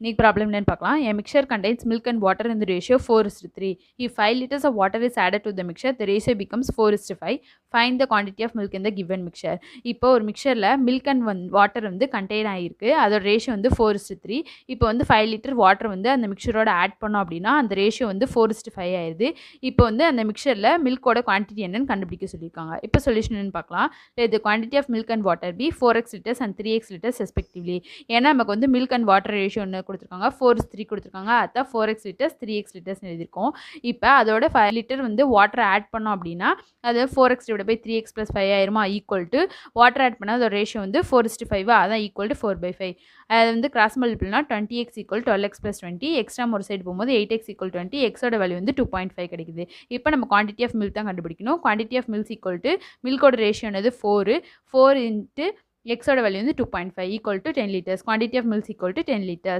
இன்னைக்கு ப்ராப்ளம் என்னன்னு பார்க்கலாம். A mixture contains milk and water in the ratio 4:3. If 5 liters of water is added to the mixture, the ratio becomes 4:5. Find the quantity of milk in the given mixture. இப்போ ஒரு மிக்சரில் milk and water வந்து contain ஆகிருக்கு. அதோட ratio வந்து 4:3. இப்போ வந்து 5 litre water வந்து அந்த மிக்சரோட ஆட் பண்ணோம் அப்படின்னா அந்த ரேஷியோ வந்து 4:5 ஆயிடுது. இப்போ வந்து அந்த மிக்சரில் மில்கோட குவான்டிட்டி என்னன்னு கண்டுபிடிக்க சொல்லியிருக்காங்க. இப்போ சொல்யூஷன் பார்க்கலாம். The quantity of milk and water be 4x liters and 3x liters respectively. ஏன்னா நமக்கு வந்து மில்க் அண்ட் வாட்டர் ரேஷியோ ஒன்று கொடுத்துருக்காங்க, 4:3 கொடுத்துருக்காங்க. அதான் 4x liters 3x liters எழுதியிருக்கோம். இப்போ அதோட 5 லிட்டர் வந்து வாட்டர் ஆட் பண்ணோம் அப்படின்னா அது 4x / 3x + 5 ஆயிருமா, ஈக்குவல் டு வாட்டர் ஆட் பண்ணால் அதோட ரேஷியோ வந்து 4:5, அதான் ஈக்குவல் டு 4/5. அது வந்து கிராஸ் மல்டிபிள்னா 20x = 12x + 20, எக்ஸ்ட்ரா ஒரு சைடு போகும்போது 8x = 20, எக்ஸோட வேல்யூ வந்து 2.5 கிடைக்குது. இப்போ நம்ம குவான்டிட்டி ஆஃப் மில்க் தான் கண்டுபிடிக்கணும். Quantity of milk equal to மில்கோட ரேஷியோ என்னது 4 இன்ட்டு எக்ஸோட வேல்யூ வந்து 2.5 = 10 liters. Quantity of milk = 10 liters.